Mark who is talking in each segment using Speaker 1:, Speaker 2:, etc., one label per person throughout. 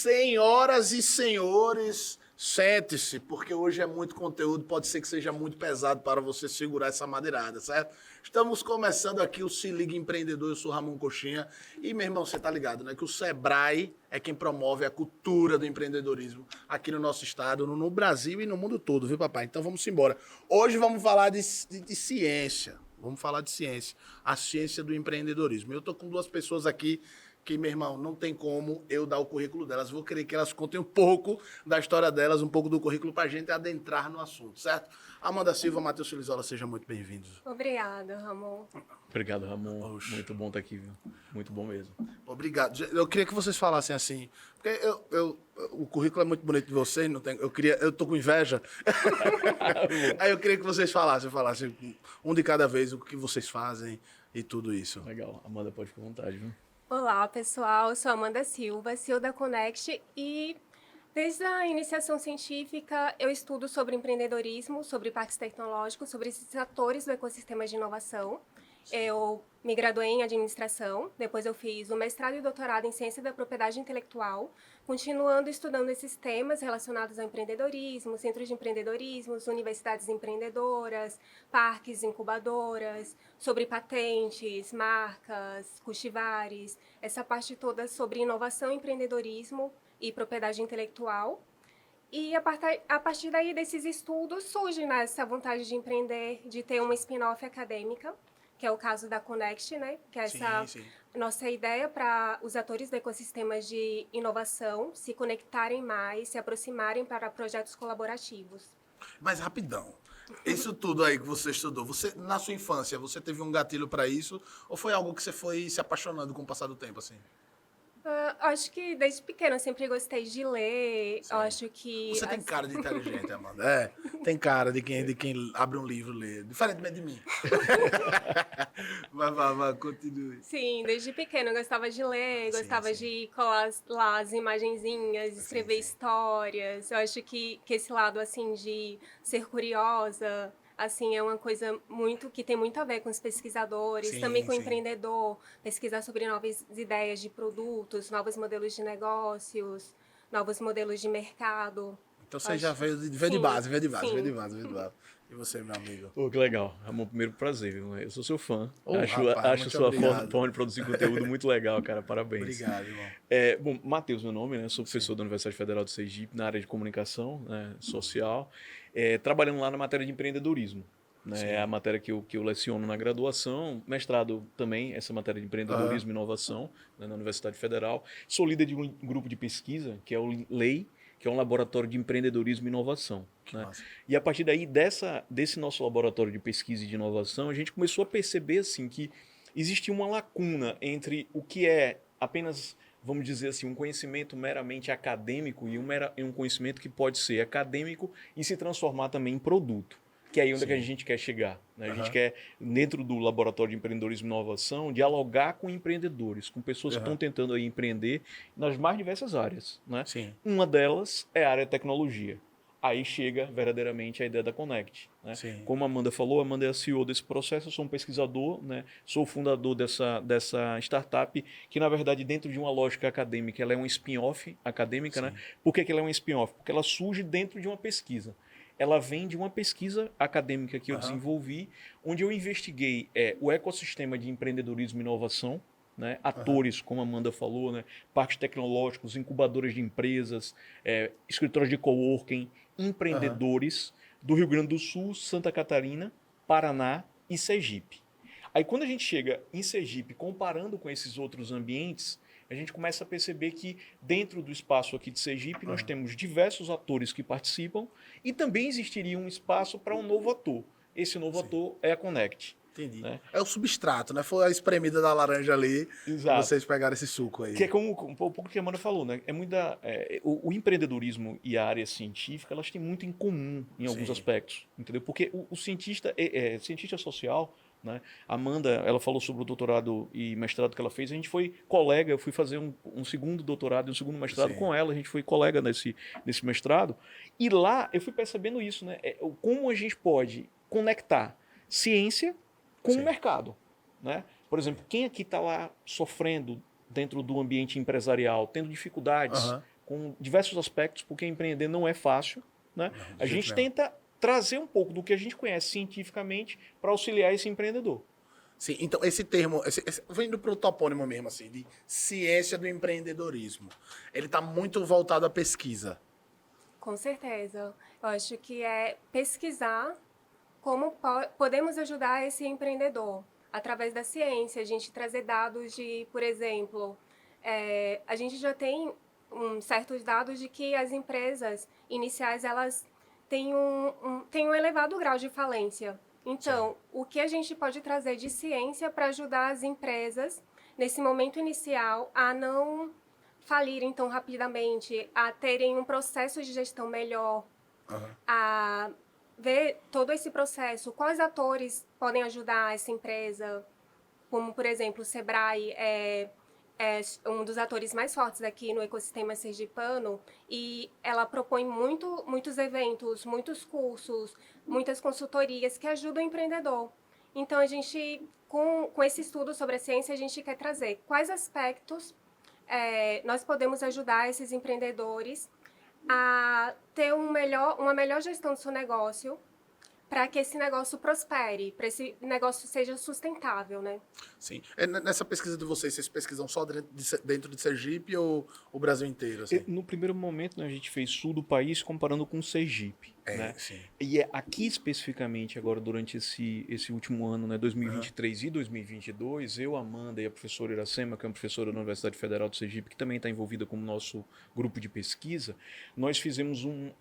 Speaker 1: Senhoras e senhores, sente-se, porque hoje é muito conteúdo, pode ser que seja muito pesado para você segurar essa madeirada, certo? Estamos começando aqui o Se Liga Empreendedor, eu sou Ramon Coxinha, e meu irmão, você tá ligado, né? Que o Sebrae é quem promove a cultura do empreendedorismo aqui no nosso estado, no Brasil e no mundo todo, viu, papai? Então vamos embora. Hoje vamos falar de ciência, vamos falar de ciência, a ciência do empreendedorismo. Eu tô com duas pessoas aqui que, meu irmão, não tem como eu dar o currículo delas. Vou querer que elas contem um pouco da história delas, um pouco do currículo pra gente adentrar no assunto, certo? Amanda Silva, Matheus Filizola, sejam muito bem-vindos.
Speaker 2: Obrigada, Ramon.
Speaker 3: Obrigado, Ramon.
Speaker 1: Oxe.
Speaker 3: Muito bom estar aqui, viu? Muito bom mesmo.
Speaker 1: Obrigado. Eu queria que vocês falassem assim, porque o currículo é muito bonito de vocês, não tem, eu tô com inveja. Aí eu queria que vocês falassem um de cada vez o que vocês fazem e tudo isso.
Speaker 3: Legal. Amanda, pode ficar à vontade, viu?
Speaker 2: Olá, pessoal. Eu sou Amanda Silva, CEO da Connect, e desde a iniciação científica eu estudo sobre empreendedorismo, sobre parques tecnológicos, sobre esses atores do ecossistema de inovação. Eu me graduei em administração, depois eu fiz o mestrado e doutorado em ciência da propriedade intelectual, continuando estudando esses temas relacionados ao empreendedorismo, centros de empreendedorismo, universidades empreendedoras, parques incubadoras, sobre patentes, marcas, cultivares, essa parte toda sobre inovação, empreendedorismo e propriedade intelectual. E a partir daí desses estudos surge, né, essa vontade de empreender, de ter uma spin-off acadêmica, que é o caso da Connect, né? Que é essa nossa ideia para os atores do ecossistema de inovação se conectarem mais, se aproximarem para projetos colaborativos.
Speaker 1: Mas rapidão, isso tudo aí que você estudou, você na sua infância, você teve um gatilho para isso ou foi algo que você foi se apaixonando com o passar do tempo, assim?
Speaker 2: Acho que desde pequena eu sempre gostei de ler.
Speaker 1: Sim.
Speaker 2: Eu acho que...
Speaker 1: Você tem cara de inteligente, Amanda. É, tem cara de quem abre um livro e lê. Diferentemente de mim. Vai, continue.
Speaker 2: Sim, desde pequena eu gostava de ler,
Speaker 1: Sim,
Speaker 2: gostava
Speaker 1: sim.
Speaker 2: de colar lá as imagenzinhas, escrever
Speaker 1: sim.
Speaker 2: histórias. Eu acho que esse lado, assim, de ser curiosa, assim, é uma coisa muito que tem muito a ver com os pesquisadores,
Speaker 1: Sim,
Speaker 2: também com o
Speaker 1: sim.
Speaker 2: empreendedor, pesquisar sobre novas ideias de produtos, novos modelos de negócios, novos modelos de mercado.
Speaker 1: Então você já veio de
Speaker 2: Sim,
Speaker 1: base.
Speaker 2: sim.
Speaker 1: E você, meu amigo?
Speaker 3: Pô, que legal. Ramon, primeiro prazer, viu? Eu sou seu fã.
Speaker 1: Rapaz,
Speaker 3: acho
Speaker 1: muito
Speaker 3: sua
Speaker 1: obrigado.
Speaker 3: forma de produzir conteúdo muito legal, cara. Parabéns.
Speaker 1: Obrigado, irmão.
Speaker 3: Bom, Matheus, meu nome, né? Sou professor da Universidade Federal de Sergipe na área de comunicação, né, social, trabalhando lá na matéria de empreendedorismo. Né, é a matéria que eu leciono na graduação, mestrado também, essa matéria de empreendedorismo e inovação, né, na Universidade Federal. Sou líder de um grupo de pesquisa, que é o LEI, que é um laboratório de empreendedorismo e inovação.
Speaker 1: Que
Speaker 3: Né?
Speaker 1: massa.
Speaker 3: E a partir daí, desse nosso laboratório de pesquisa e de inovação, a gente começou a perceber assim, que existia uma lacuna entre o que é apenas, vamos dizer assim, um conhecimento meramente acadêmico e um conhecimento que pode ser acadêmico e se transformar também em produto. Que é aí onde é que a gente quer chegar. Né? A gente quer, dentro do Laboratório de Empreendedorismo e Inovação, dialogar com empreendedores, com pessoas que estão tentando aí empreender nas mais diversas áreas. Né?
Speaker 1: Sim.
Speaker 3: Uma delas é a área de tecnologia. Aí chega verdadeiramente a ideia da Connect. Né?
Speaker 1: Sim.
Speaker 3: Como a Amanda falou, a Amanda é a CEO desse processo, eu sou um pesquisador, né? Sou o fundador dessa startup, que na verdade dentro de uma lógica acadêmica, ela é um spin-off acadêmica. Né? Por que ela é um spin-off? Porque ela surge dentro de uma pesquisa. Ela vem de uma pesquisa acadêmica que eu desenvolvi, onde eu investiguei o ecossistema de empreendedorismo e inovação, né? Atores, como a Amanda falou, né? Parques tecnológicos, incubadoras de empresas, escritórios de coworking, empreendedores do Rio Grande do Sul, Santa Catarina, Paraná e Sergipe. Aí quando a gente chega em Sergipe, comparando com esses outros ambientes, a gente começa a perceber que dentro do espaço aqui de Sergipe nós temos diversos atores que participam e também existiria um espaço para um novo ator. Esse novo ator é a Connect.
Speaker 1: Entendi.
Speaker 3: Né?
Speaker 1: É o substrato, né? Foi a espremida da laranja ali.
Speaker 3: Exato.
Speaker 1: Vocês pegaram esse suco aí.
Speaker 3: Que é como um pouco que a Amanda falou, né? O empreendedorismo e a área científica, elas têm muito em comum em alguns aspectos, entendeu? Porque o cientista cientista social, né? A Amanda, ela falou sobre o doutorado e mestrado que ela fez. A gente foi colega, eu fui fazer um segundo doutorado e um segundo mestrado com ela. A gente foi colega nesse mestrado. E lá eu fui percebendo isso, né? Como a gente pode conectar ciência com o mercado, né? Por exemplo, quem aqui está lá sofrendo dentro do ambiente empresarial, tendo dificuldades com diversos aspectos, porque empreender não é fácil, né?
Speaker 1: Não, de
Speaker 3: A
Speaker 1: jeito
Speaker 3: gente
Speaker 1: nenhum.
Speaker 3: tenta trazer um pouco do que a gente conhece cientificamente para auxiliar esse empreendedor.
Speaker 1: Sim, então esse termo, vindo para o topônimo mesmo, assim, de ciência do empreendedorismo, ele está muito voltado à pesquisa.
Speaker 2: Com certeza. Eu acho que é pesquisar como podemos ajudar esse empreendedor através da ciência, a gente trazer dados de, por exemplo, a gente já tem certos dados de que as empresas iniciais elas têm um elevado grau de falência. Então, o que a gente pode trazer de ciência para ajudar as empresas nesse momento inicial a não falirem tão rapidamente, a terem um processo de gestão melhor,
Speaker 1: Aham.
Speaker 2: a ver todo esse processo, quais atores podem ajudar essa empresa, como, por exemplo, o Sebrae é um dos atores mais fortes aqui no ecossistema sergipano e ela propõe muitos eventos, muitos cursos, muitas consultorias que ajudam o empreendedor. Então, a gente, com esse estudo sobre a ciência, a gente quer trazer quais aspectos nós podemos ajudar esses empreendedores a ter uma melhor gestão do seu negócio para que esse negócio prospere, para esse negócio seja sustentável, né?
Speaker 1: Sim. Nessa pesquisa de vocês pesquisam só dentro de Sergipe ou o Brasil inteiro, assim?
Speaker 3: No primeiro momento, né, a gente fez sul do país comparando com Sergipe. Né?
Speaker 1: Sim.
Speaker 3: E aqui especificamente, agora durante esse último ano, né, 2023 e 2022, eu, Amanda e a professora Iracema, que é uma professora da Universidade Federal do Sergipe, que também está envolvida com o nosso grupo de pesquisa, nós fizemos um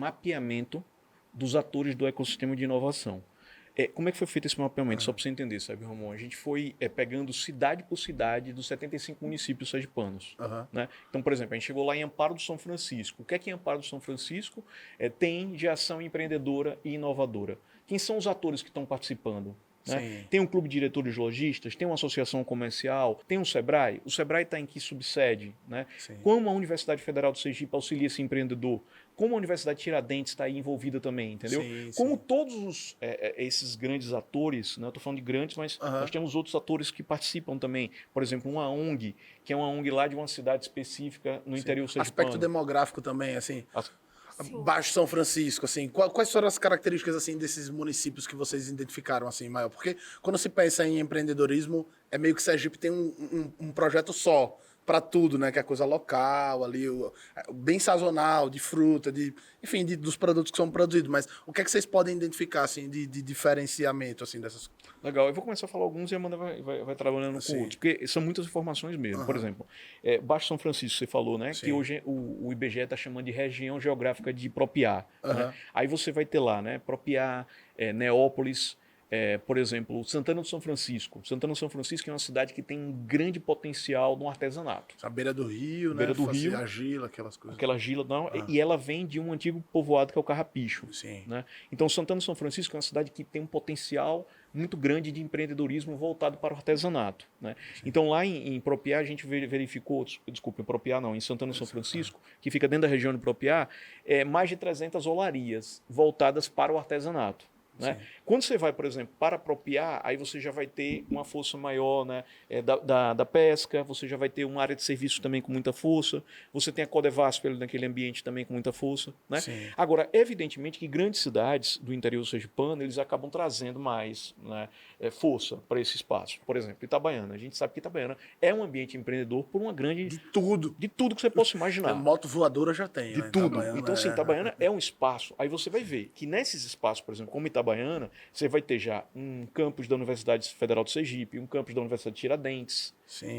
Speaker 3: mapeamento dos atores do ecossistema de inovação. Como é que foi feito esse mapeamento? Só para você entender, sabe, Ramon? A gente foi pegando cidade por cidade dos 75 municípios sergipanos. Né? Então, por exemplo, a gente chegou lá em Amparo do São Francisco. O que é que Amparo do São Francisco tem de ação empreendedora e inovadora? Quem são os atores que estão participando? Né? Tem um clube de diretores lojistas, tem uma associação comercial, tem um Sebrae. O Sebrae está em que subsede? Né? Como a Universidade Federal do Sergipe auxilia esse empreendedor? Como a Universidade Tiradentes está aí envolvida também, entendeu? Como todos esses grandes atores, né? Eu estou falando de grandes, mas nós temos outros atores que participam também. Por exemplo, uma ONG, que é uma ONG lá de uma cidade específica no interior sergipano.
Speaker 1: Aspecto demográfico também, assim.
Speaker 2: Sim.
Speaker 1: Baixo São Francisco, assim, quais foram as características assim desses municípios que vocês identificaram assim maior? Porque quando se pensa em empreendedorismo, é meio que Sergipe tem um projeto só para tudo, né? Que é a coisa local ali, bem sazonal, de fruta, enfim, dos produtos que são produzidos. Mas o que é que vocês podem identificar assim de diferenciamento assim dessas?
Speaker 3: Legal, eu vou começar a falar alguns e a Amanda vai trabalhando com outros, porque são muitas informações mesmo. Por exemplo, Baixo São Francisco, você falou, né? Que hoje o IBGE está chamando de região geográfica de Propiá. Né? Aí você vai ter lá, né? Propiá, Neópolis, por exemplo, Santana do São Francisco. Santana do São Francisco é uma cidade que tem um grande potencial no artesanato.
Speaker 1: A beira do rio,
Speaker 3: beira
Speaker 1: né?
Speaker 3: Do rio,
Speaker 1: argila, aquelas coisas.
Speaker 3: Aquela argila, não, e ela vem de um antigo povoado que é o Carrapicho.
Speaker 1: Sim.
Speaker 3: Né? Então, Santana do São Francisco é uma cidade que tem um potencial muito grande de empreendedorismo voltado para o artesanato. Né? Então, lá em Propiá, a gente verificou, desculpa, em Propiá não, em Santana do São Francisco, que fica dentro da região de Propiá, mais de 300 olarias voltadas para o artesanato. Né? Quando você vai, por exemplo, para Propiá, aí você já vai ter uma força maior, né, da pesca, você já vai ter uma área de serviço também com muita força, você tem a Codevasp naquele ambiente também com muita força. Né? Agora, evidentemente que grandes cidades do interior sergipano, eles acabam trazendo mais, né, força para esse espaço. Por exemplo, Itabaiana. A gente sabe que Itabaiana é um ambiente empreendedor por uma grande...
Speaker 1: De tudo.
Speaker 3: De tudo que você possa imaginar.
Speaker 1: Moto voadora já tem.
Speaker 3: De
Speaker 1: né?
Speaker 3: tudo.
Speaker 1: Itabaiana,
Speaker 3: então, assim, Itabaiana é um espaço. Aí você vai ver que nesses espaços, por exemplo, como Itabaiana, você vai ter já um campus da Universidade Federal do Sergipe, um campus da Universidade de Tiradentes.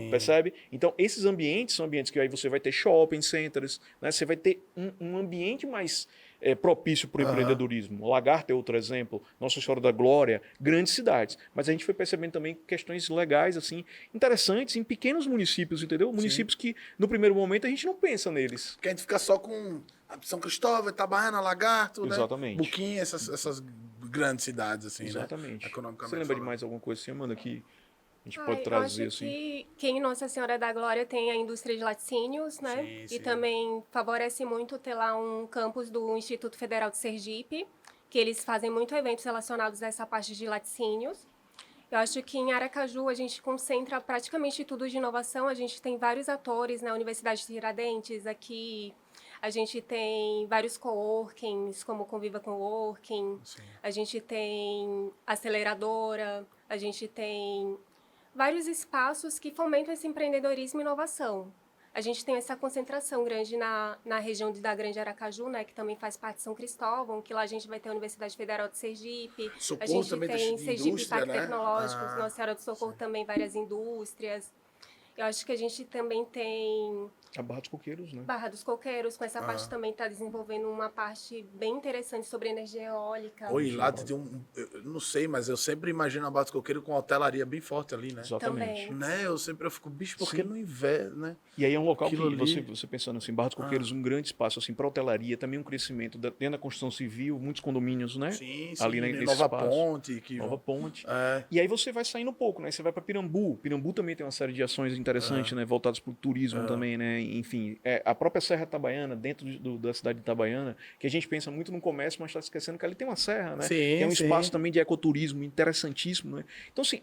Speaker 3: Percebe? Então, esses ambientes são ambientes que aí você vai ter shopping centers, né? Você vai ter um ambiente mais propício para o empreendedorismo. Lagarto é outro exemplo, Nossa Senhora da Glória, grandes cidades. Mas a gente foi percebendo também questões legais, assim, interessantes em pequenos municípios, entendeu? Municípios que, no primeiro momento, a gente não pensa neles.
Speaker 1: Porque a gente fica só com São Cristóvão, Itabaiana, Lagarto,
Speaker 3: Exatamente.
Speaker 1: Né? Buquim, essas grandes cidades, assim,
Speaker 3: Exatamente.
Speaker 1: Né? Economicamente.
Speaker 3: Você lembra de mais alguma coisa assim, Amanda, que a gente pode trazer,
Speaker 2: eu acho
Speaker 3: assim?
Speaker 2: que em Nossa Senhora da Glória tem a indústria de laticínios, né? E também favorece muito ter lá um campus do Instituto Federal de Sergipe, que eles fazem muito eventos relacionados a essa parte de laticínios. Eu acho que em Aracaju a gente concentra praticamente tudo de inovação. A gente tem vários atores na Universidade de Tiradentes aqui. A gente tem vários coworkings, como Conviva Coworking.
Speaker 1: Sim.
Speaker 2: A gente tem aceleradora. A gente tem vários espaços que fomentam esse empreendedorismo e inovação. A gente tem essa concentração grande na região da Grande Aracaju, né, que também faz parte de São Cristóvão, que lá a gente vai ter a Universidade Federal de Sergipe.
Speaker 1: Socorro
Speaker 2: a gente
Speaker 1: também
Speaker 2: tem
Speaker 1: de
Speaker 2: Sergipe
Speaker 1: indústria,
Speaker 2: Parque
Speaker 1: né?
Speaker 2: Tecnológico,
Speaker 1: Ah,
Speaker 2: Nossa Senhora do Socorro também, várias indústrias. Eu acho que a gente também tem
Speaker 3: A Barra dos Coqueiros, né?
Speaker 2: Barra dos Coqueiros, com essa parte também está desenvolvendo uma parte bem interessante sobre energia eólica.
Speaker 1: Oi, lá tem eu não sei, mas eu sempre imagino a Barra dos Coqueiros com uma hotelaria bem forte ali, né?
Speaker 3: Exatamente.
Speaker 2: Também.
Speaker 1: Né? Eu fico, bicho, por que
Speaker 3: Sim.
Speaker 1: no inverno, né?
Speaker 3: E aí é um local
Speaker 1: Aquilo
Speaker 3: que
Speaker 1: ali-
Speaker 3: você pensando assim, Barra dos Coqueiros, um grande espaço assim para hotelaria, também um crescimento dentro da construção civil, muitos condomínios, né?
Speaker 1: Sim,
Speaker 3: Ali
Speaker 1: sim,
Speaker 3: nesse
Speaker 1: Nova
Speaker 3: espaço.
Speaker 1: Ponte.
Speaker 3: Nova Ponte.
Speaker 1: É,
Speaker 3: E aí você vai saindo um pouco, né? Você vai para Pirambu. Pirambu também tem uma série de ações interessantes, né? Voltadas para o turismo também, né? Enfim, a própria Serra Itabaiana, dentro da cidade de Itabaiana, que a gente pensa muito no comércio, mas está esquecendo que ali tem uma serra, né?
Speaker 1: Sim,
Speaker 3: que é um
Speaker 1: sim.
Speaker 3: espaço também de ecoturismo interessantíssimo, né? Então, assim,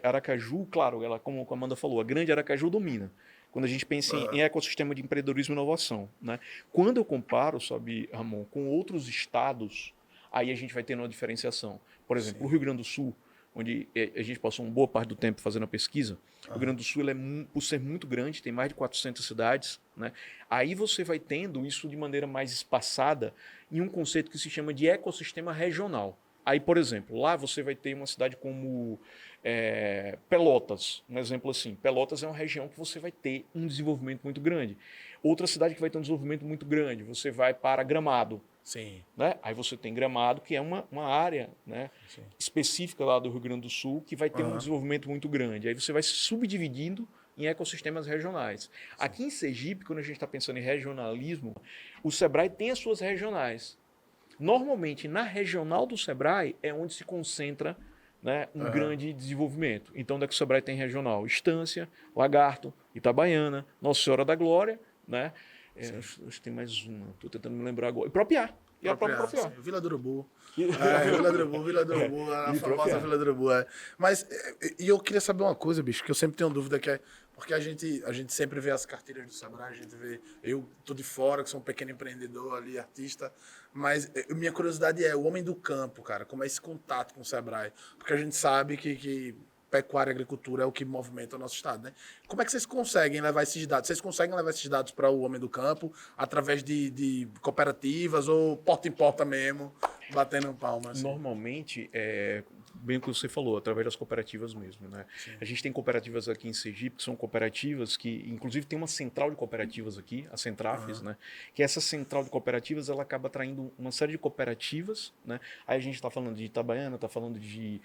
Speaker 3: Aracaju, claro, ela, como a Amanda falou, a grande Aracaju domina. Quando a gente pensa em ecossistema de empreendedorismo e inovação, né? Quando eu comparo, sabe, Ramon, com outros estados, aí a gente vai tendo uma diferenciação. Por exemplo, o Rio Grande do Sul, onde a gente passou uma boa parte do tempo fazendo a pesquisa, o Rio Grande do Sul, ele por ser muito grande, tem mais de 400 cidades, né? Aí você vai tendo isso de maneira mais espaçada em um conceito que se chama de ecossistema regional. Aí, por exemplo, lá você vai ter uma cidade como Pelotas, um exemplo assim. Pelotas é uma região que você vai ter um desenvolvimento muito grande. Outra cidade que vai ter um desenvolvimento muito grande, você vai para Gramado,
Speaker 1: sim.
Speaker 3: né? Aí você tem Gramado, que é uma área, né, específica lá do Rio Grande do Sul, que vai ter um desenvolvimento muito grande. Aí você vai se subdividindo em ecossistemas regionais. Aqui em Sergipe, quando a gente está pensando em regionalismo, o Sebrae tem as suas regionais. Normalmente, na regional do Sebrae é onde se concentra, né, um grande desenvolvimento. Então, onde é que o Sebrae tem regional? Estância, Lagarto, Itabaiana, Nossa Senhora da Glória, né? Acho que tem mais uma, estou tentando me lembrar agora. E Propriá. E a própria Propriá.
Speaker 1: Sim, Vila do Urubu. Vila
Speaker 3: É.
Speaker 1: do Urubu, a
Speaker 3: E
Speaker 1: famosa
Speaker 3: Propriá.
Speaker 1: Vila do Urubu. Mas, e eu queria saber uma coisa, bicho, que eu sempre tenho dúvida, que é, porque a gente sempre vê as carteiras do Sebrae, a gente vê, eu tô de fora, que sou um pequeno empreendedor ali, artista, mas minha curiosidade é o homem do campo, cara, como é esse contato com o Sebrae? Porque a gente sabe que pecuária e agricultura é o que movimenta o nosso estado, né? Como é que vocês conseguem levar esses dados? Vocês conseguem levar esses dados para o homem do campo através de cooperativas ou porta em porta mesmo, batendo palmas? Assim?
Speaker 3: Normalmente, bem o que você falou, através das cooperativas mesmo, né? A gente tem cooperativas aqui em Sergipe, que são cooperativas que, inclusive, tem uma central de cooperativas aqui, a Centrafes, né? Que essa central de cooperativas, ela acaba atraindo uma série de cooperativas, né? Aí a gente está falando de Itabaiana, está falando de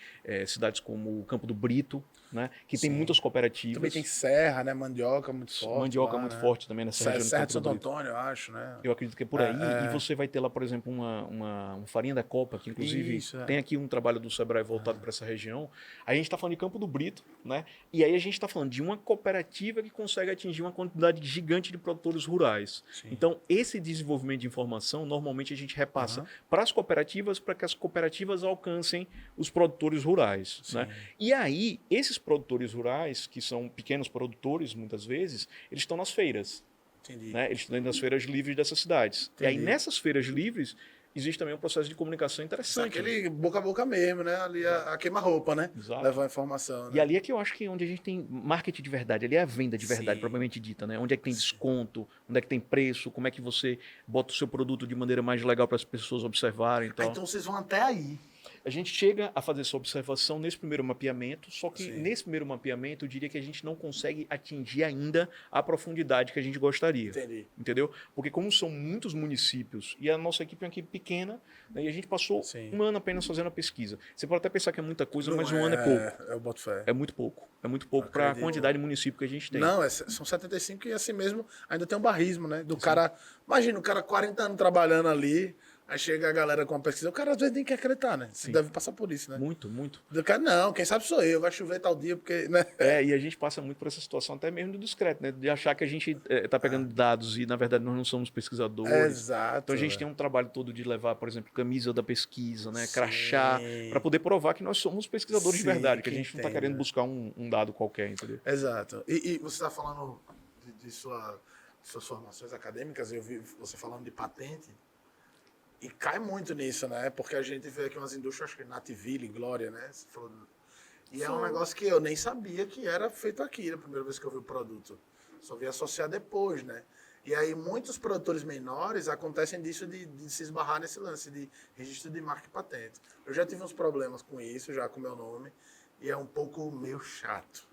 Speaker 3: cidades como o Campo do Brito, né? Que tem muitas cooperativas.
Speaker 1: Também tem serra, né? Mandioca muito forte.
Speaker 3: Mandioca
Speaker 1: lá,
Speaker 3: muito
Speaker 1: né?
Speaker 3: forte também nessa região do
Speaker 1: Serra
Speaker 3: Campo
Speaker 1: de
Speaker 3: do
Speaker 1: Santo
Speaker 3: Brito.
Speaker 1: Antônio, eu acho, né?
Speaker 3: Eu acredito que é por aí. E você vai ter lá, por exemplo, uma farinha da Copa, que inclusive
Speaker 1: Isso,
Speaker 3: tem aqui um trabalho do Sebrae voltado para essa região. Aí a gente está falando de Campo do Brito, né? E aí a gente está falando de uma cooperativa que consegue atingir uma quantidade gigante de produtores rurais. Então, esse desenvolvimento de informação, normalmente a gente repassa para as cooperativas, para que as cooperativas alcancem os produtores rurais, né? E aí, esses produtores rurais, que são pequenos produtores, muitas vezes, eles estão nas feiras.
Speaker 1: Entendi.
Speaker 3: Né? Eles estão dentro das feiras livres dessas cidades. E aí,
Speaker 1: Entendi.
Speaker 3: nessas feiras livres, existe também um processo de comunicação interessante.
Speaker 1: Aquele boca a boca mesmo, né? Ali a queima-roupa, né?
Speaker 3: Exato.
Speaker 1: Levar a informação.
Speaker 3: E
Speaker 1: Né?
Speaker 3: ali é que eu acho que é onde a gente tem marketing de verdade, ali é a venda de verdade,
Speaker 1: Sim.
Speaker 3: propriamente dita, né? Onde é que tem desconto, onde é que tem preço, como é que você bota o seu produto de maneira mais legal para as pessoas observarem.
Speaker 1: Ah, então vocês vão até aí.
Speaker 3: A gente chega a fazer essa observação nesse primeiro mapeamento, só que
Speaker 1: Sim.
Speaker 3: nesse primeiro mapeamento eu diria que a gente não consegue atingir ainda a profundidade que a gente gostaria.
Speaker 1: Entendi.
Speaker 3: Entendeu? Porque como são muitos municípios e a nossa equipe é uma equipe pequena, né, e a gente passou
Speaker 1: Sim.
Speaker 3: um ano apenas fazendo a pesquisa. Você pode até pensar que é muita coisa, mas
Speaker 1: Não
Speaker 3: um ano é pouco.
Speaker 1: Eu boto fé.
Speaker 3: É muito pouco. É muito pouco para a
Speaker 1: Acredito.
Speaker 3: quantidade de município que a gente tem.
Speaker 1: Não, são 75 e assim mesmo ainda tem um barrismo, né? Do cara. Imagina, o cara 40 anos trabalhando ali, Aí chega a galera com a pesquisa, o cara às vezes nem quer acreditar, né? Você
Speaker 3: Sim.
Speaker 1: deve passar por isso, né?
Speaker 3: Muito, muito.
Speaker 1: Do cara, não, quem sabe sou eu, vai chover tal dia, porque, né?
Speaker 3: E a gente passa muito por essa situação até mesmo do discreto, né? De achar que a gente está pegando dados e, na verdade, nós não somos pesquisadores.
Speaker 1: Exato.
Speaker 3: Então a gente tem um trabalho todo de levar, por exemplo, camisa da pesquisa, né?
Speaker 1: Sim.
Speaker 3: Crachá, para poder provar que nós somos pesquisadores de
Speaker 1: Sim,
Speaker 3: verdade, que a
Speaker 1: que
Speaker 3: gente não está
Speaker 1: entenda.
Speaker 3: querendo buscar um dado qualquer, entendeu?
Speaker 1: Exato. E você está falando de suas formações acadêmicas, eu vi você falando de patente, e cai muito nisso, né? Porque a gente vê aqui umas indústrias, acho que Nativille, Glória, né? Você falou, e é um
Speaker 2: Sim.
Speaker 1: negócio que eu nem sabia que era feito aqui, na primeira vez que eu vi o produto. Só vi associar depois, né? E aí muitos produtores menores acontecem disso de se esbarrar nesse lance de registro de marca e patente. Eu já tive uns problemas com isso, já com o meu nome, e é um pouco meio chato.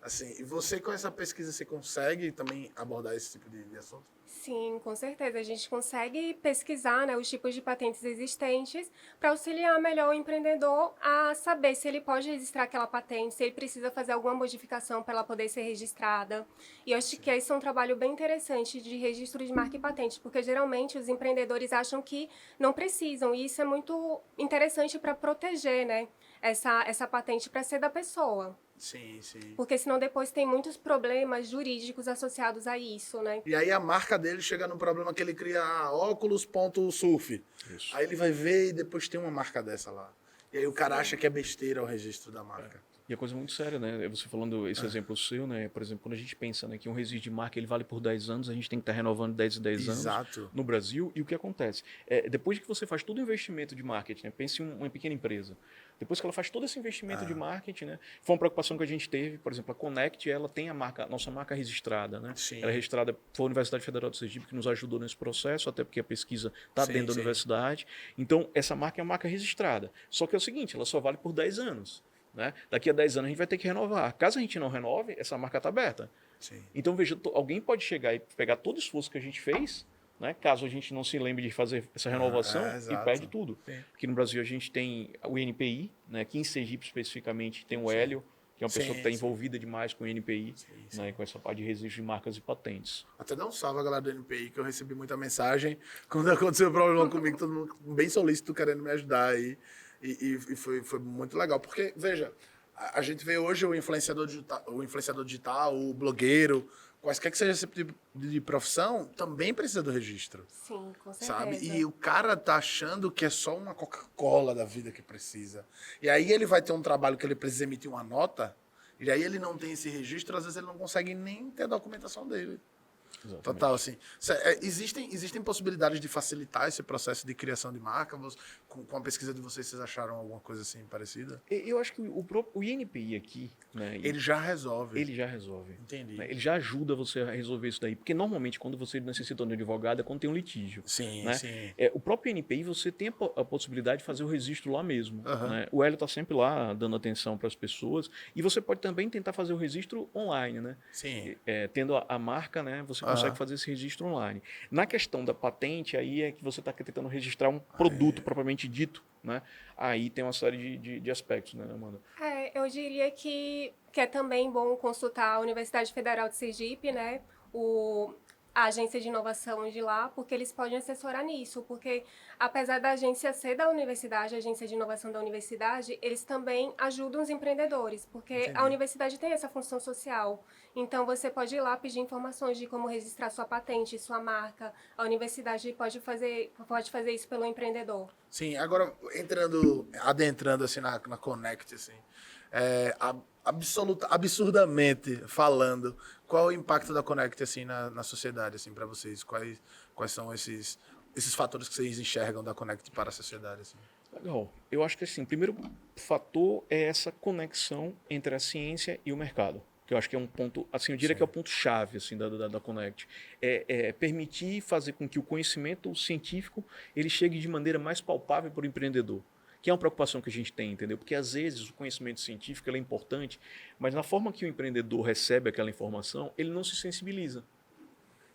Speaker 1: Assim, e você com essa pesquisa, você consegue também abordar esse tipo de assunto?
Speaker 2: Sim, com certeza. A gente consegue pesquisar, né, os tipos de patentes existentes para auxiliar melhor o empreendedor a saber se ele pode registrar aquela patente, se ele precisa fazer alguma modificação para ela poder ser registrada. E eu acho que esse é um trabalho bem interessante de registro de marca e patente, porque geralmente os empreendedores acham que não precisam, e isso é muito interessante para proteger, né, essa patente para ser da pessoa.
Speaker 1: Sim, sim.
Speaker 2: Porque senão depois tem muitos problemas jurídicos associados a isso, né?
Speaker 1: E aí a marca dele chega num problema que ele cria óculos.surf.
Speaker 3: Isso.
Speaker 1: Aí ele vai ver e depois tem uma marca dessa lá. E aí o cara acha que é besteira o registro da marca.
Speaker 3: E é coisa muito séria, né? Você falando esse exemplo seu, né? Por exemplo, quando a gente pensa, né, que um registro de marca ele vale por 10 anos, a gente tem que estar renovando 10 e 10 anos
Speaker 1: Exato.
Speaker 3: no Brasil. E o que acontece? Depois que você faz todo o investimento de marketing, né? Pense em uma pequena empresa. Depois que ela faz todo esse investimento de marketing, né? Foi uma preocupação que a gente teve, por exemplo, a Connect, ela tem a nossa marca registrada, né?
Speaker 1: Sim.
Speaker 3: Ela é registrada, foi a Universidade Federal do Sergipe que nos ajudou nesse processo, até porque a pesquisa está
Speaker 1: Sim,
Speaker 3: dentro da
Speaker 1: sim.
Speaker 3: universidade. Então, essa marca é uma marca registrada. Só que é o seguinte, ela só vale por 10 anos. Né? Daqui a 10 anos a gente vai ter que renovar. Caso a gente não renove, essa marca está aberta.
Speaker 1: Sim.
Speaker 3: Então, veja, alguém pode chegar e pegar todo o esforço que a gente fez, né? Caso a gente não se lembre de fazer essa renovação, e
Speaker 1: exato.
Speaker 3: perde tudo.
Speaker 1: Sim.
Speaker 3: Aqui no Brasil a gente tem o INPI, né? Aqui em Sergipe especificamente tem o Hélio, que é uma pessoa que está
Speaker 1: Sim.
Speaker 3: envolvida demais com o INPI,
Speaker 1: sim.
Speaker 3: né? Com essa parte de registro de marcas e patentes.
Speaker 1: Até dar um salve a galera do NPI, que eu recebi muita mensagem. Quando aconteceu o problema comigo, todo mundo bem solícito querendo me ajudar aí. E foi muito legal. Porque, veja, a gente vê hoje o influenciador digital, o blogueiro, quaisquer que seja esse tipo de profissão, também precisa do registro.
Speaker 2: Sim, com certeza.
Speaker 1: Sabe? E o cara tá achando que é só uma Coca-Cola da vida que precisa. E aí ele vai ter um trabalho que ele precisa emitir uma nota, e aí ele não tem esse registro, às vezes ele não consegue nem ter a documentação dele.
Speaker 3: Exatamente.
Speaker 1: Total, assim. Existem possibilidades de facilitar esse processo de criação de marca? Com a pesquisa de vocês acharam alguma coisa assim parecida?
Speaker 3: Eu acho que o INPI aqui, né?
Speaker 1: Ele já resolve.
Speaker 3: Ele já resolve.
Speaker 1: Entendi.
Speaker 3: Né? Ele já ajuda você a resolver isso daí. Porque normalmente quando você necessita de um advogado é quando tem um litígio.
Speaker 1: Sim,
Speaker 3: né?
Speaker 1: sim.
Speaker 3: O próprio INPI você tem a possibilidade de fazer o registro lá mesmo.
Speaker 1: Aham.
Speaker 3: Né? O Hélio está sempre lá dando atenção para as pessoas. E você pode também tentar fazer o registro online. Né?
Speaker 1: Sim.
Speaker 3: Tendo a marca, né, você consegue fazer esse registro online. Na questão da patente, aí é que você está tentando registrar um produto propriamente dito. Né? Aí tem uma série de aspectos, né, Amanda?
Speaker 2: Eu diria que é também bom consultar a Universidade Federal de Sergipe, né? A agência de inovação de lá, porque eles podem assessorar nisso, porque apesar da agência ser da universidade, a agência de inovação da universidade, eles também ajudam os empreendedores, porque
Speaker 1: Entendi.
Speaker 2: a universidade tem essa função social. Então você pode ir lá pedir informações de como registrar sua patente, sua marca. A universidade pode fazer isso pelo empreendedor.
Speaker 1: Sim, agora adentrando assim na Connect, assim, absurdamente falando, qual é o impacto da Connect assim na sociedade, assim, para vocês? Quais são esses fatores que vocês enxergam da Connect para a sociedade, assim?
Speaker 3: Legal. Eu acho que assim, o primeiro fator é essa conexão entre a ciência e o mercado. Que eu acho que é um ponto, assim, eu diria que é o ponto-chave assim, da Connect. Permitir fazer com que o conhecimento científico ele chegue de maneira mais palpável para o empreendedor. Que é uma preocupação que a gente tem, entendeu? Porque às vezes o conhecimento científico ele é importante, mas na forma que o empreendedor recebe aquela informação, ele não se sensibiliza.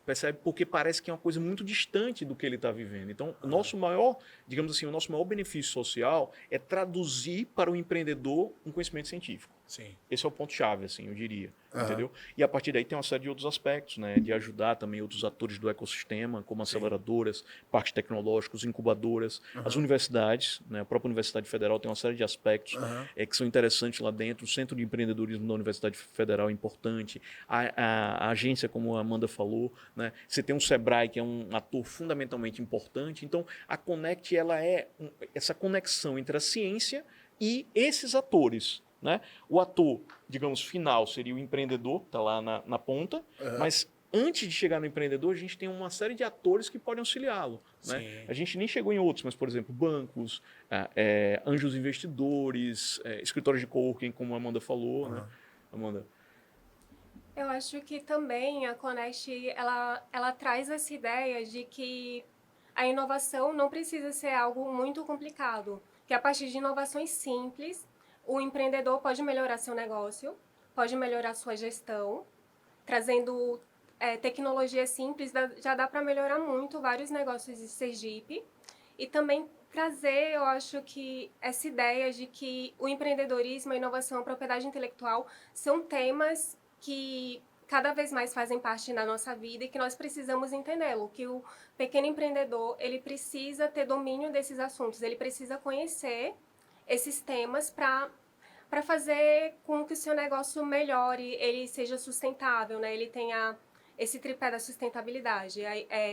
Speaker 3: Percebe? Porque parece que é uma coisa muito distante do que ele está vivendo. Então, o nosso maior, digamos assim, o nosso maior benefício social é traduzir para o empreendedor um conhecimento científico.
Speaker 1: Sim.
Speaker 3: Esse é o ponto-chave, assim, eu diria,
Speaker 1: Aham.
Speaker 3: entendeu? E a partir daí tem uma série de outros aspectos, né? De ajudar também outros atores do ecossistema, como aceleradoras, parques tecnológicos, incubadoras, as universidades, né? A própria Universidade Federal tem uma série de aspectos
Speaker 1: Aham.
Speaker 3: que são interessantes lá dentro. O Centro de Empreendedorismo da Universidade Federal é importante. A agência, como a Amanda falou, né? Você tem um Sebrae, que é um ator fundamentalmente importante. Então, a Connect, ela é essa conexão entre a ciência e esses atores, né? O ator, digamos, final seria o empreendedor, está lá na ponta, mas antes de chegar no empreendedor, a gente tem uma série de atores que podem auxiliá-lo. Né?
Speaker 1: Sim.
Speaker 3: A gente nem chegou em outros, mas, por exemplo, bancos, anjos investidores, escritórios de coworking, como a Amanda falou. Né? Amanda?
Speaker 2: Eu acho que também a Connect, ela traz essa ideia de que a inovação não precisa ser algo muito complicado, que a partir de inovações simples, o empreendedor pode melhorar seu negócio, pode melhorar sua gestão, trazendo tecnologia simples, já dá para melhorar muito vários negócios de Sergipe. E também trazer, eu acho que essa ideia de que o empreendedorismo, a inovação, a propriedade intelectual são temas que cada vez mais fazem parte da nossa vida e que nós precisamos entendê-lo, que o pequeno empreendedor, ele precisa ter domínio desses assuntos, ele precisa conhecer esses temas para fazer com que o seu negócio melhore, ele seja sustentável, né? Ele tenha esse tripé da sustentabilidade,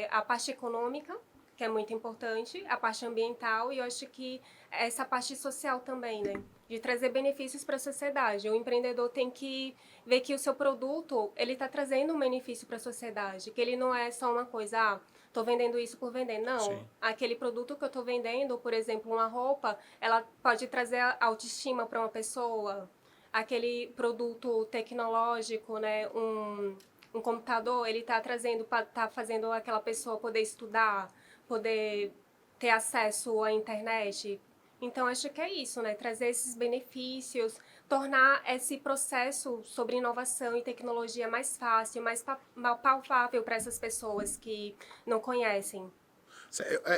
Speaker 2: a parte econômica, que é muito importante, a parte ambiental e eu acho que essa parte social também, né? De trazer benefícios para a sociedade. O empreendedor tem que ver que o seu produto, ele está trazendo um benefício para a sociedade, que ele não é só uma coisa, estou vendendo isso por vender. Não,
Speaker 1: Sim.
Speaker 2: aquele produto que eu estou vendendo, por exemplo, uma roupa, ela pode trazer autoestima para uma pessoa. Aquele produto tecnológico, né, um computador, ele está trazendo, está fazendo aquela pessoa poder estudar, poder ter acesso à internet. Então, acho que é isso, né? Trazer esses benefícios, tornar esse processo sobre inovação e tecnologia mais fácil, mais palpável para essas pessoas que não conhecem.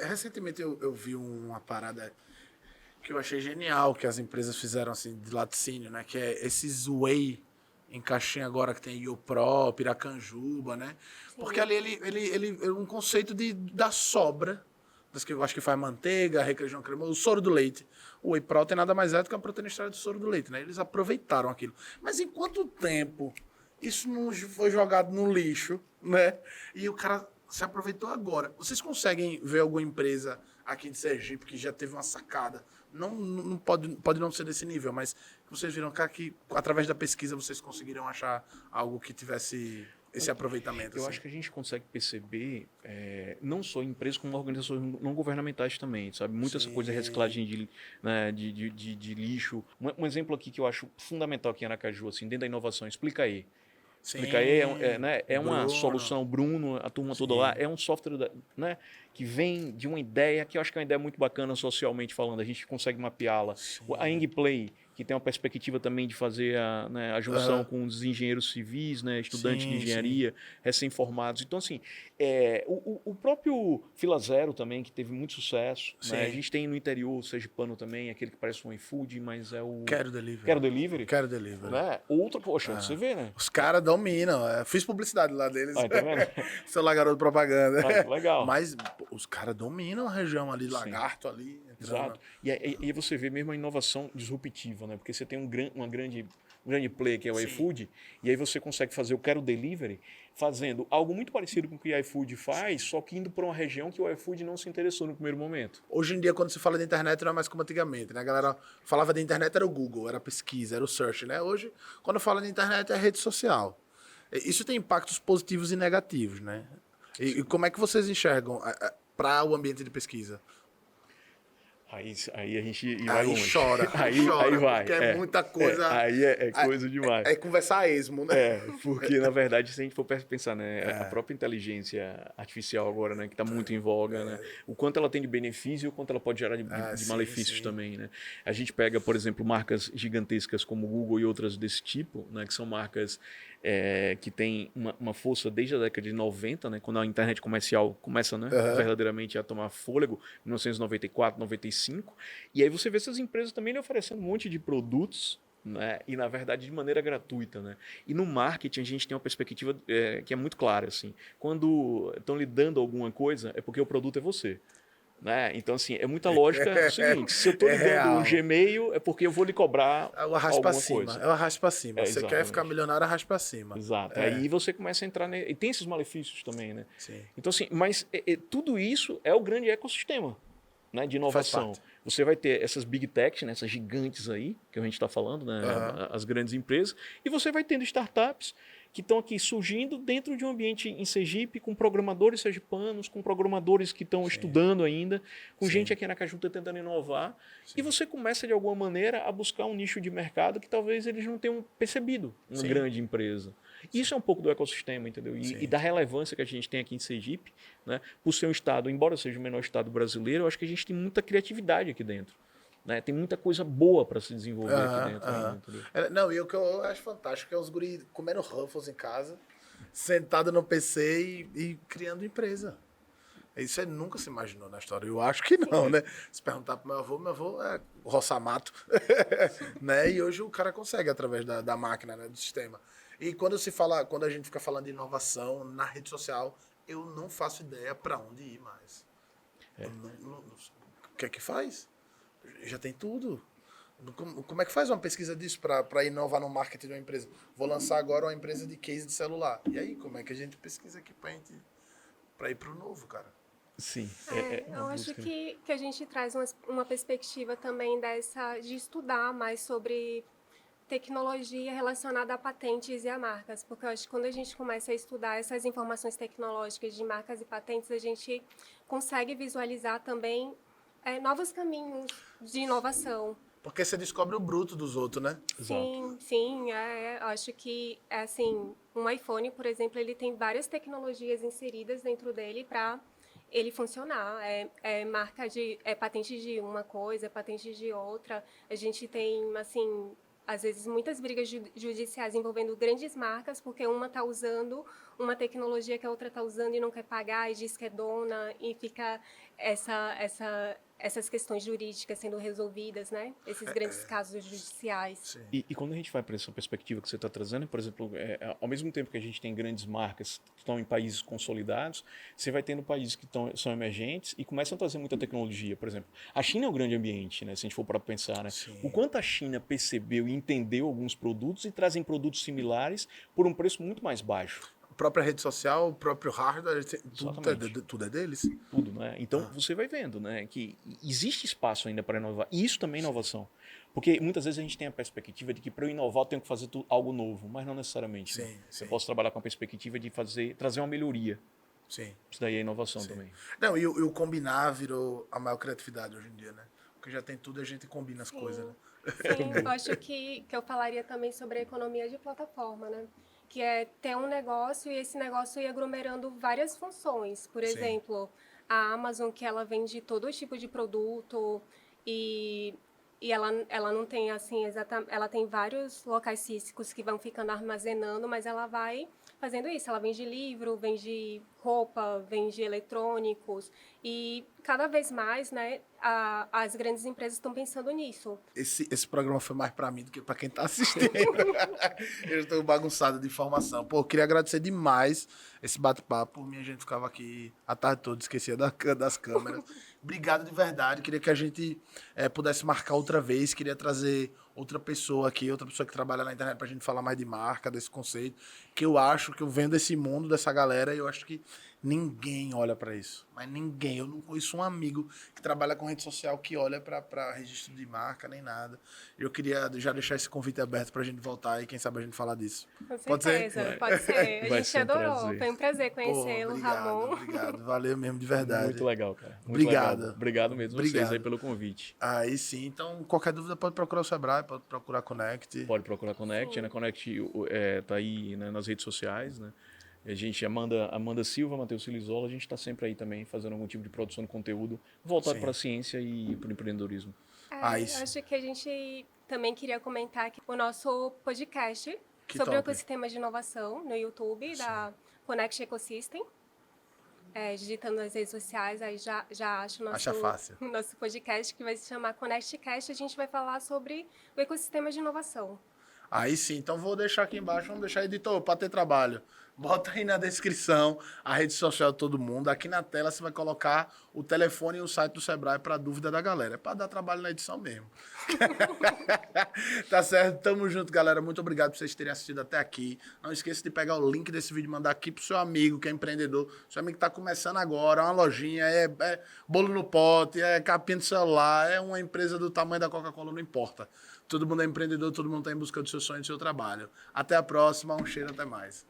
Speaker 1: Recentemente eu vi uma parada que eu achei genial, que as empresas fizeram assim, de laticínio, né? Que é esses whey em caixinha agora que tem Iopro, Piracanjuba, né? Porque ali ele é um conceito da sobra, das que eu acho que faz manteiga, requeijão cremoso, o soro do leite. O whey protein nada mais é do que a proteína extraída do soro do leite, né? Eles aproveitaram aquilo. Mas em quanto tempo isso não foi jogado no lixo, né? E o cara se aproveitou agora. Vocês conseguem ver alguma empresa aqui de Sergipe que já teve uma sacada? Não pode não ser desse nível, mas vocês viram, cara, que através da pesquisa vocês conseguiram achar algo que tivesse esse aproveitamento.
Speaker 3: Eu
Speaker 1: assim?
Speaker 3: acho que a gente consegue perceber, não só em empresas, como organizações não governamentais também, sabe? Muita essa coisa de reciclagem de lixo. Um exemplo aqui que eu acho fundamental aqui em Aracaju, assim, dentro da inovação, explica aí. Explica aí, é uma
Speaker 1: Bruno.
Speaker 3: solução, Bruno, a turma toda lá, é um software, né, que vem de uma ideia que eu acho que é uma ideia muito bacana socialmente falando, a gente consegue mapeá-la. A Engplay, que tem uma perspectiva também de fazer a junção com os engenheiros civis, né, estudantes de engenharia, recém-formados. Então, assim, o próprio Fila Zero também, que teve muito sucesso. Né? A gente tem no interior o sergipano também, aquele que parece um iFood, mas é o...
Speaker 1: Quero Delivery.
Speaker 3: Quero Delivery?
Speaker 1: Quero Delivery.
Speaker 3: Né? Outro, poxa, você vê, né?
Speaker 1: Os caras dominam. Fiz publicidade lá deles.
Speaker 3: Tá vendo?
Speaker 1: Celular garoto propaganda.
Speaker 3: Legal.
Speaker 1: Mas os caras dominam a região ali, Lagarto ali.
Speaker 3: Exato. E aí você vê mesmo a inovação disruptiva, né? Porque você tem um grande player que é o iFood, e aí você consegue fazer o Quero Delivery fazendo algo muito parecido com o que o iFood faz, só que indo para uma região que o iFood não se interessou no primeiro momento.
Speaker 1: Hoje em dia, quando se fala de internet, não é mais como antigamente, né? A galera falava de internet, era o Google, era a pesquisa, era o search, né? Hoje, quando fala de internet, é rede social. Isso tem impactos positivos e negativos, né? E como é que vocês enxergam para o ambiente de pesquisa?
Speaker 3: Aí a gente vai longe.
Speaker 1: Chora,
Speaker 3: aí vai.
Speaker 1: Porque é muita coisa.
Speaker 3: Aí é coisa demais.
Speaker 1: É conversar a esmo, né?
Speaker 3: Porque, na verdade, se a gente for pensar, né, a própria inteligência artificial agora, né, que está muito em voga, né, o quanto ela tem de benefício e o quanto ela pode gerar de malefícios também, né? A gente pega, por exemplo, marcas gigantescas como o Google e outras desse tipo, né, que são marcas que têm uma força desde a década de 90, né, quando a internet comercial começa, né, verdadeiramente a tomar fôlego, 1994, 95. E aí você vê essas empresas também oferecendo um monte de produtos, né? E, na verdade, de maneira gratuita, né? E no marketing, a gente tem uma perspectiva que é muito clara, assim. Quando estão lhe dando alguma coisa, é porque o produto é você. Né? Então, assim, é muita lógica o seguinte, se eu estou
Speaker 1: É
Speaker 3: lhe dando o
Speaker 1: real.
Speaker 3: Gmail, é porque eu vou lhe cobrar
Speaker 1: É o arrasto pra
Speaker 3: alguma
Speaker 1: cima.
Speaker 3: coisa.
Speaker 1: É o arrasto pra cima. Você quer ficar
Speaker 3: Exatamente.
Speaker 1: milionário, arrasto pra cima.
Speaker 3: Exato.
Speaker 1: É.
Speaker 3: Aí você começa a entrar... E tem esses malefícios também, né?
Speaker 1: Sim.
Speaker 3: Então, assim, mas tudo isso é o grande ecossistema, né, de
Speaker 1: Faz
Speaker 3: inovação.
Speaker 1: parte.
Speaker 3: Você vai ter essas big techs, né, essas gigantes aí, que a gente está falando, né,
Speaker 1: Aham.
Speaker 3: as grandes empresas, e você vai tendo startups que estão aqui surgindo dentro de um ambiente em Sergipe, com programadores sergipanos, com programadores que estão estudando ainda, com
Speaker 1: Sim.
Speaker 3: gente aqui na Cajunta tentando inovar, e você começa, de alguma maneira, a buscar um nicho de mercado que talvez eles não tenham percebido, uma
Speaker 1: Sim.
Speaker 3: grande empresa. Isso é um pouco do ecossistema, entendeu?
Speaker 1: Sim.
Speaker 3: E da relevância que a gente tem aqui em Sergipe, né? Por ser um estado, embora seja o menor estado brasileiro, eu acho que a gente tem muita criatividade aqui dentro. Né? Tem muita coisa boa para se desenvolver aqui dentro. Ainda, entendeu?
Speaker 1: Não, e o que eu acho fantástico é os guri comendo Ruffles em casa, sentado no PC e criando empresa. Isso você nunca se imaginou na história. Eu acho que não, né? Se perguntar pro meu avô é roçamato. Né? E hoje o cara consegue através da máquina, né? Do sistema. E quando a gente fica falando de inovação na rede social, eu não faço ideia para onde ir mais. O que é que faz? Já tem tudo. Como é que faz uma pesquisa disso para inovar no marketing de uma empresa? Vou lançar agora uma empresa de case de celular. E aí, como é que a gente pesquisa aqui para ir para o novo, cara?
Speaker 3: Sim.
Speaker 2: Eu acho que a gente traz uma perspectiva também de estudar mais sobre tecnologia relacionada a patentes e a marcas, porque eu acho que quando a gente começa a estudar essas informações tecnológicas de marcas e patentes, a gente consegue visualizar também novos caminhos de inovação.
Speaker 1: Porque você descobre o bruto dos outros, né?
Speaker 2: Sim, sim, eu acho que assim, um iPhone, por exemplo, ele tem várias tecnologias inseridas dentro dele para ele funcionar. É patente de uma coisa, é patente de outra. A gente tem, assim, às vezes muitas brigas judiciais envolvendo grandes marcas, porque uma está usando uma tecnologia que a outra está usando e não quer pagar e diz que é dona, e fica essas questões jurídicas sendo resolvidas, né? Esses grandes casos judiciais.
Speaker 3: E quando a gente vai para essa perspectiva que você está trazendo, por exemplo, ao mesmo tempo que a gente tem grandes marcas que estão em países consolidados, você vai tendo países que são emergentes e começam a trazer muita tecnologia. Por exemplo, a China é um grande ambiente, né? Se a gente for para pensar, né? O quanto a China percebeu e entendeu alguns produtos e trazem produtos similares por um preço muito mais baixo.
Speaker 1: A própria rede social, o próprio hardware, tudo é deles.
Speaker 3: Tudo, né? Então você vai vendo, né, que existe espaço ainda para inovar. E isso também é inovação. Porque muitas vezes a gente tem a perspectiva de que para eu inovar eu tenho que fazer algo novo, mas não necessariamente.
Speaker 1: Sim,
Speaker 3: né?
Speaker 1: sim.
Speaker 3: Eu posso trabalhar com a perspectiva de trazer uma melhoria.
Speaker 1: Sim.
Speaker 3: Isso daí é inovação também.
Speaker 1: Não, e o combinar virou a maior criatividade hoje em dia, né? Porque já tem tudo, a gente combina as coisas, né?
Speaker 2: Sim, eu acho que eu falaria também sobre a economia de plataforma, né? Que é ter um negócio e esse negócio ir aglomerando várias funções. Por exemplo, a Amazon, que ela vende todo tipo de produto e ela não tem, assim, ela tem vários locais físicos que vão ficando armazenando, mas ela vai fazendo isso. Ela vende livro, vende roupa, vende eletrônicos e cada vez mais, né, as grandes empresas estão pensando nisso.
Speaker 1: Esse programa foi mais pra mim do que pra quem tá assistindo. Eu estou bagunçado de informação. Pô, eu queria agradecer demais esse bate-papo. Por mim, a gente ficava aqui a tarde toda, esquecia das câmeras. Obrigado de verdade. Queria que a gente pudesse marcar outra vez. Queria trazer outra pessoa aqui, outra pessoa que trabalha na internet pra gente falar mais de marca, desse conceito. Que eu acho que eu venho desse mundo, dessa galera, e eu acho que ninguém olha pra isso. Mas ninguém. Eu não conheço um amigo que trabalha com rede social que olha pra registro de marca, nem nada. Eu queria já deixar esse convite aberto pra gente voltar e quem sabe a gente falar disso.
Speaker 2: Com certeza, pode ser. A
Speaker 3: Vai
Speaker 2: gente
Speaker 3: ser um
Speaker 2: adorou.
Speaker 3: prazer.
Speaker 2: Foi um prazer conhecê-lo, Ramon.
Speaker 1: Obrigado. Valeu mesmo, de verdade.
Speaker 3: Muito legal, cara. Muito
Speaker 1: Obrigado.
Speaker 3: legal. Obrigado mesmo vocês aí pelo convite.
Speaker 1: Aí sim, então qualquer dúvida pode procurar o Sebrae, pode procurar a Connect.
Speaker 3: Pode procurar a Connect, né? Connect tá aí, né, nas redes sociais, né? A gente, Amanda Silva, Matheus Silizola, a gente está sempre aí também fazendo algum tipo de produção de conteúdo voltado para a ciência e para o empreendedorismo.
Speaker 1: Isso.
Speaker 2: Acho que a gente também queria comentar aqui o nosso podcast sobre o
Speaker 1: top.
Speaker 2: ecossistema de inovação no YouTube da Connect Ecosystem. digitando nas redes sociais, aí já acha o
Speaker 1: Acha fácil.
Speaker 2: o nosso podcast, que vai se chamar ConnectCast. A gente vai falar sobre o ecossistema de inovação.
Speaker 1: Aí sim, então vou deixar aqui embaixo, vamos deixar editor para ter trabalho. Bota aí na descrição a rede social de todo mundo. Aqui na tela você vai colocar o telefone e o site do Sebrae para dúvida da galera. É para dar trabalho na edição mesmo. Tá certo? Tamo junto, galera. Muito obrigado por vocês terem assistido até aqui. Não esqueça de pegar o link desse vídeo e mandar aqui pro seu amigo que é empreendedor. Seu amigo que tá começando agora, uma lojinha, é bolo no pote, é capinha de celular, é uma empresa do tamanho da Coca-Cola, não importa. Todo mundo é empreendedor, todo mundo tá em busca do seu sonho e do seu trabalho. Até a próxima, um cheiro, até mais.